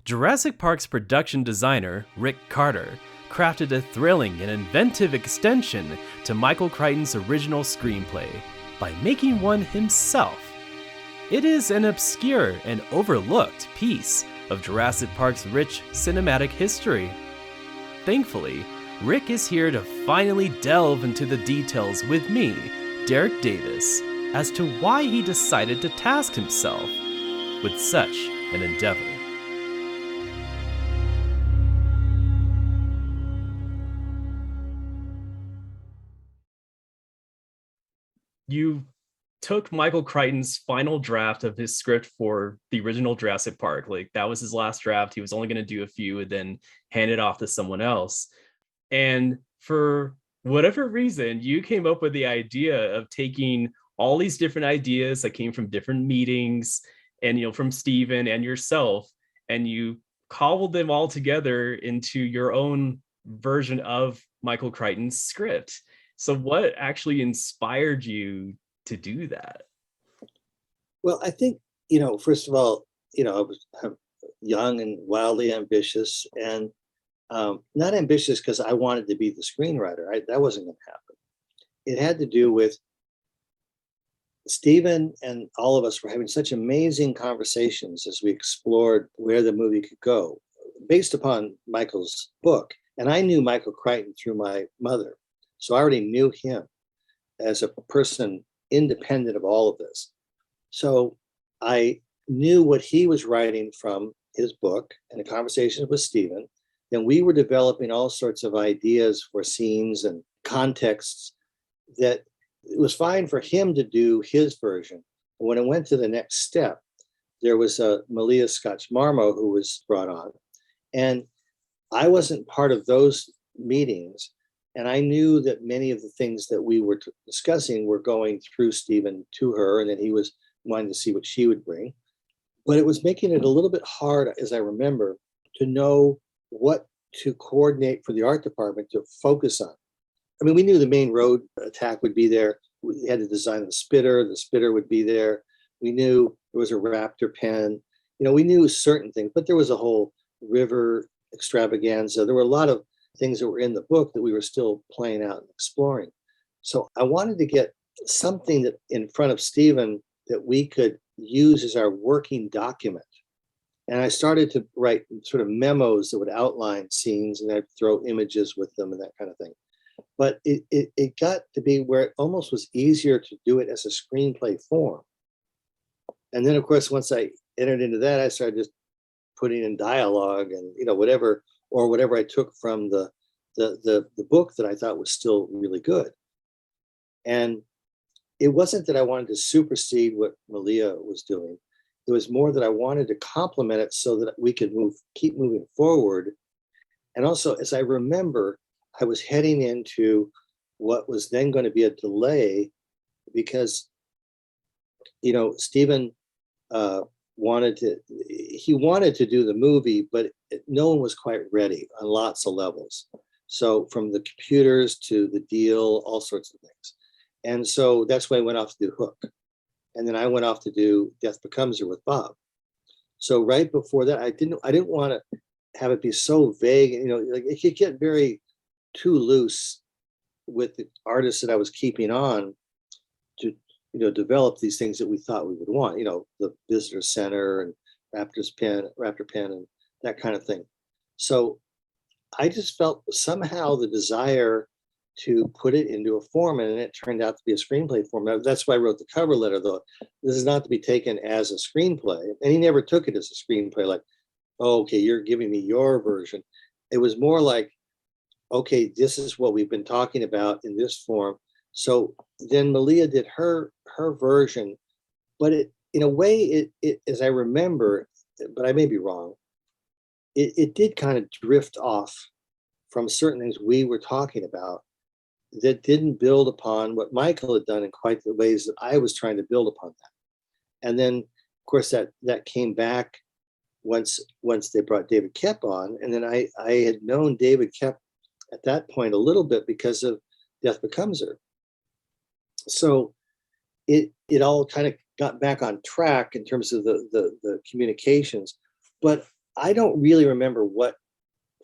Jurassic Park's production designer, Rick Carter, crafted a thrilling and inventive extension to Michael Crichton's original screenplay by making one himself. It is an obscure and overlooked piece of Jurassic Park's rich cinematic history. Thankfully, Rick is here to finally delve into the details with me, Derek Davis, as to why he decided to task himself with such an endeavor. You took Michael Crichton's final draft of his script for the original Jurassic Park. Like, that was his last draft. He was only going to do a few and then hand it off to someone else. And for whatever reason, you came up with the idea of taking all these different ideas that came from different meetings and, from Steven and yourself, and you cobbled them all together into your own version of Michael Crichton's script. So what actually inspired you to do that? Well, I think, first of all, I'm young and wildly ambitious, and not ambitious because I wanted to be the screenwriter. That wasn't going to happen. It had to do with Steven and all of us were having such amazing conversations as we explored where the movie could go based upon Michael's book. And I knew Michael Crichton through my mother. So I already knew him as a person independent of all of this. So I knew what he was writing from his book and the conversations with Steven. Then we were developing all sorts of ideas for scenes and contexts that it was fine for him to do his version. But when it went to the next step, there was Malia Scotch-Marmo who was brought on. And I wasn't part of those meetings. And I knew that many of the things that we were discussing were going through Steven to her, and then he was wanting to see what she would bring. But it was making it a little bit hard, as I remember, to know what to coordinate for the art department to focus on. I mean, we knew the main road attack would be there. We had to design the spitter would be there. We knew there was a raptor pen. We knew certain things, but there was a whole river extravaganza. There were a lot of things that were in the book that we were still playing out and exploring. So I wanted to get something that in front of Steven that we could use as our working document. And I started to write sort of memos that would outline scenes, and I'd throw images with them and that kind of thing. But it got to be where it almost was easier to do it as a screenplay form. And then, of course, once I entered into that, I started just putting in dialogue and, whatever I took from the book that I thought was still really good. And it wasn't that I wanted to supersede what Malia was doing. It was more that I wanted to complement it so that we could keep moving forward. And also, as I remember, I was heading into what was then going to be a delay because, Steven wanted to do the movie, but no one was quite ready on lots of levels. So from the computers to the deal, all sorts of things. And so that's why I went off to do Hook. And then I went off to do Death Becomes Her with Bob. So right before that, I didn't want to have it be so vague. Like it could get very too loose with the artists that I was keeping on to, develop these things that we thought we would want, the visitor center and raptor pen and that kind of thing. So I just felt somehow the desire to put it into a form, and it turned out to be a screenplay form. That's why I wrote the cover letter, though. This is not to be taken as a screenplay. And he never took it as a screenplay, like, oh, okay, you're giving me your version. It was more like, okay, this is what we've been talking about in this form. So then Malia did her version, but in a way, it as I remember, but I may be wrong, it did kind of drift off from certain things we were talking about that didn't build upon what Michael had done in quite the ways that I was trying to build upon that. And then, of course, that came back once they brought David Koepp on. And then I had known David Koepp at that point a little bit because of Death Becomes Her. So it all kind of got back on track in terms of the communications. But I don't really remember what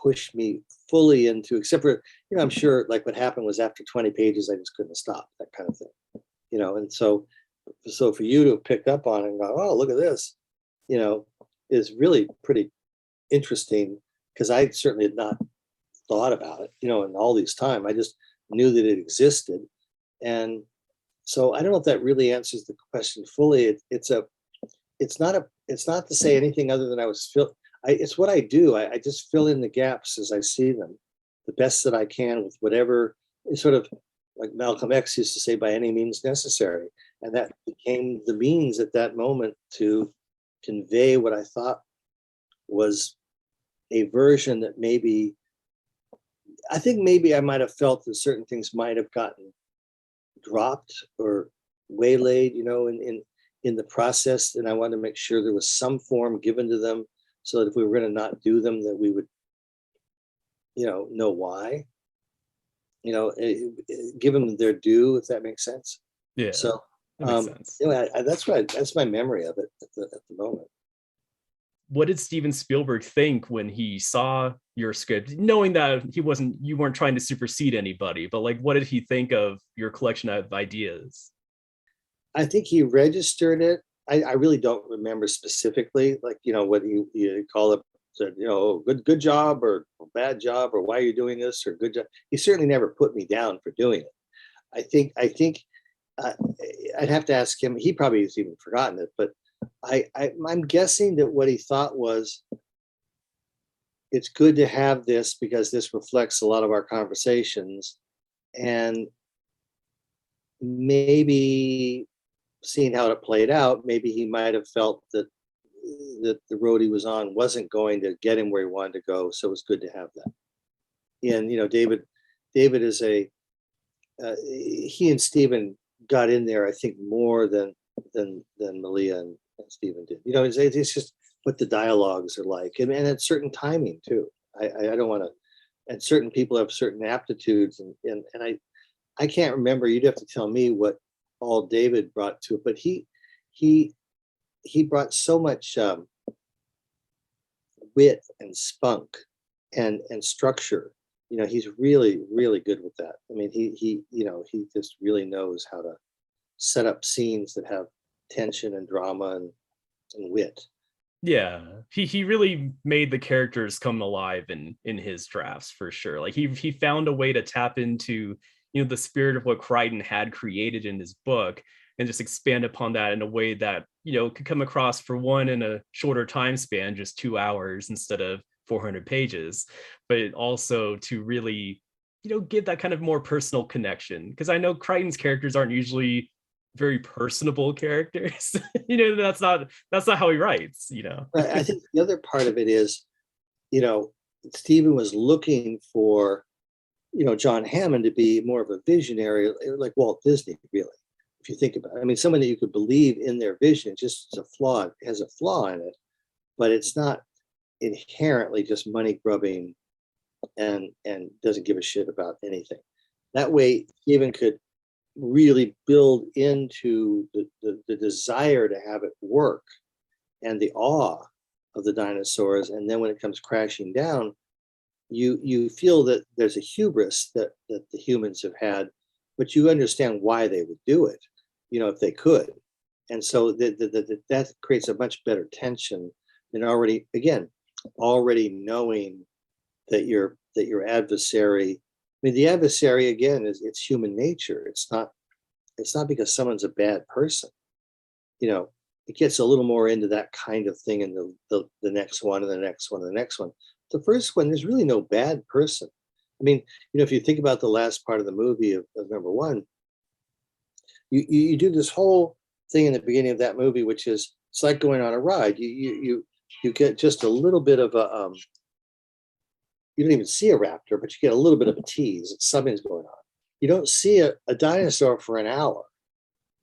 pushed me fully into, except for, I'm sure like what happened was after 20 pages, I just couldn't stop, that kind of thing, and so for you to pick up on it and go, oh, look at this, you know, is really pretty interesting, because I certainly had not thought about it, in all this time. I just knew that it existed. And so I don't know if that really answers the question fully. It's not to say anything other than it's what I do. I just fill in the gaps as I see them, the best that I can with whatever is sort of like Malcolm X used to say, by any means necessary. And that became the means at that moment to convey what I thought was a version that I think maybe I might have felt that certain things might have gotten dropped or waylaid, in the process. And I wanted to make sure there was some form given to them, so that if we were going to not do them, that we would, know why, give them their due, if that makes sense. Yeah, So, that makes sense. that's my memory of it at the moment. What did Steven Spielberg think when he saw your script, knowing that you weren't trying to supersede anybody, but like, what did he think of your collection of ideas? I think he registered it. I really don't remember specifically, like, what you call it, said, good job or bad job, or why are you doing this, or good job. He certainly never put me down for doing it. I think I'd have to ask him. He probably has even forgotten it, but I'm guessing that what he thought was, it's good to have this because this reflects a lot of our conversations, and maybe seeing how it played out, maybe he might have felt that the road he was on wasn't going to get him where he wanted to go. So it was good to have that. And David is he and Stephen got in there, I think, more than Malia and Stephen did. It's just what the dialogues are like, and at certain timing too. I don't want to. And certain people have certain aptitudes, and I can't remember. You'd have to tell me what all David brought to it, but he brought so much wit and spunk and structure. He's really, really good with that. I mean, he just really knows how to set up scenes that have tension and drama and wit. Yeah, he really made the characters come alive in his drafts, for sure. Like, he found a way to tap into the spirit of what Crichton had created in his book, and just expand upon that in a way that could come across, for one, in a shorter time span, just 2 hours instead of 400 pages, but also to really give that kind of more personal connection, because I know Crichton's characters aren't usually very personable characters. That's not how he writes. I think the other part of it is, Stephen was looking for, John Hammond to be more of a visionary, like Walt Disney, really, if you think about it. I mean, someone that you could believe in their vision. Just has a flaw in it, but it's not inherently just money grubbing and doesn't give a shit about anything. That way, Stephen could really build into the desire to have it work, and the awe of the dinosaurs. And then when it comes crashing down, you feel that there's a hubris that the humans have had, but you understand why they would do it, if they could. And so that creates a much better tension than already knowing that your adversary. I mean, the adversary, again, it's human nature. It's not because someone's a bad person. It gets a little more into that kind of thing in the next one, and the next one, and the next one. The first one, there's really no bad person. I mean, if you think about the last part of the movie of number one, you do this whole thing in the beginning of that movie, which is, it's like going on a ride. You get just a little bit of a you don't even see a raptor, but you get a little bit of a tease that something's going on. You don't see a dinosaur for an hour.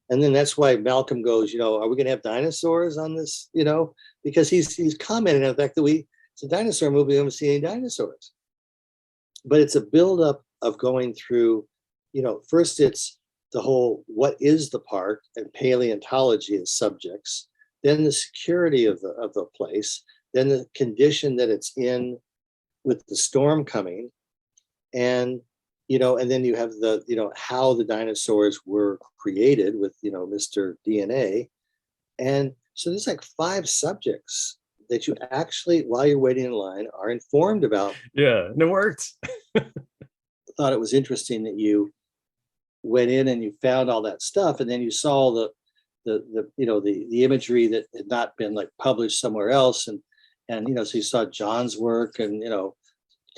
And then that's why Malcolm goes, are we going to have dinosaurs on this? Because he's commenting on the fact that it's a dinosaur movie, we haven't seen any dinosaurs. But it's a buildup of going through, first it's the whole, what is the park, and paleontology as subjects, then the security of the place, then the condition that it's in with the storm coming, and and then you have the how the dinosaurs were created with Mr. DNA. And so there's like 5 subjects that you actually, while you're waiting in line, are informed about. Yeah, and it worked. Thought it was interesting that you went in and you found all that stuff, and then you saw the imagery that had not been like published somewhere else, and so you saw John's work, and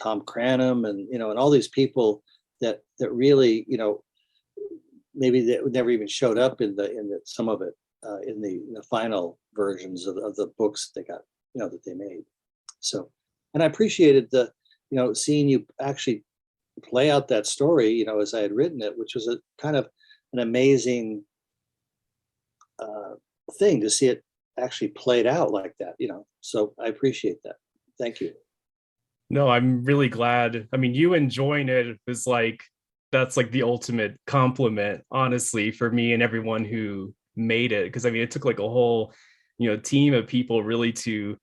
Tom Cranham, and and all these people that really maybe that never even showed up in the some of it in the final versions of the books they got that they made. So, and I appreciated the seeing you actually play out that story as I had written it, which was a kind of an amazing thing to see it actually played out like that. So I appreciate that. Thank you. No, I'm really glad. I mean, you enjoying it is like, that's like the ultimate compliment, honestly, for me and everyone who made it. Because I mean, it took like a whole, team of people really to,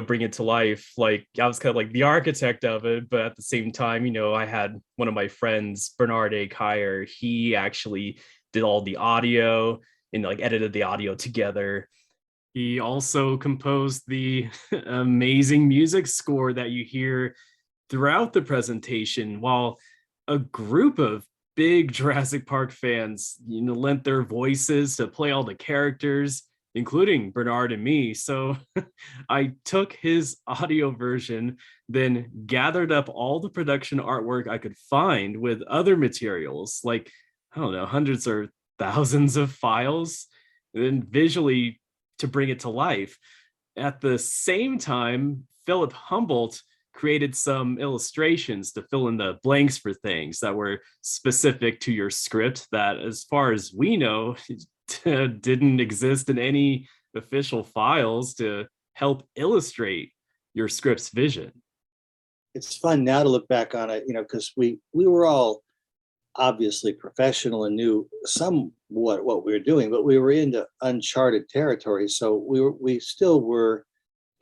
bring it to life. Like I was kind of like the architect of it, but at the same time, I had one of my friends, Bernard A. Kyer, he actually did all the audio and like edited the audio together. He also composed the amazing music score that you hear throughout the presentation, while a group of big Jurassic Park fans, lent their voices to play all the characters, including Bernard and me. So I took his audio version, then gathered up all the production artwork I could find with other materials, like, I don't know, hundreds or thousands of files, and then visually to bring it to life. At the same time, Philip Humboldt created some illustrations to fill in the blanks for things that were specific to your script that, as far as we know, didn't exist in any official files to help illustrate your script's vision. It's fun now to look back on it, because we were all obviously professional and knew somewhat what we were doing, but we were into uncharted territory. So we still were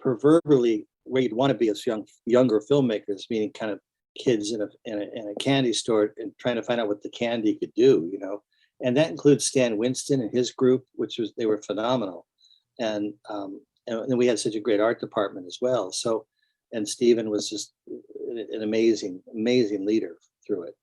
proverbially where you'd want to be as younger filmmakers, meaning kind of kids in a candy store and trying to find out what the candy could do, and that includes Stan Winston and his group, they were phenomenal, and then we had such a great art department as well. So, and Stephen was just an amazing leader through it.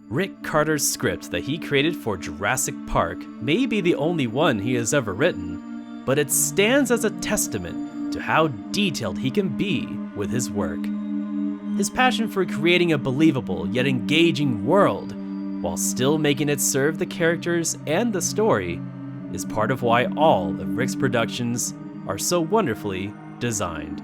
Rick Carter's script that he created for Jurassic Park may be the only one he has ever written, but it stands as a testament to how detailed he can be with his work. His passion for creating a believable yet engaging world, while still making it serve the characters and the story, is part of why all of Rick's productions are so wonderfully designed.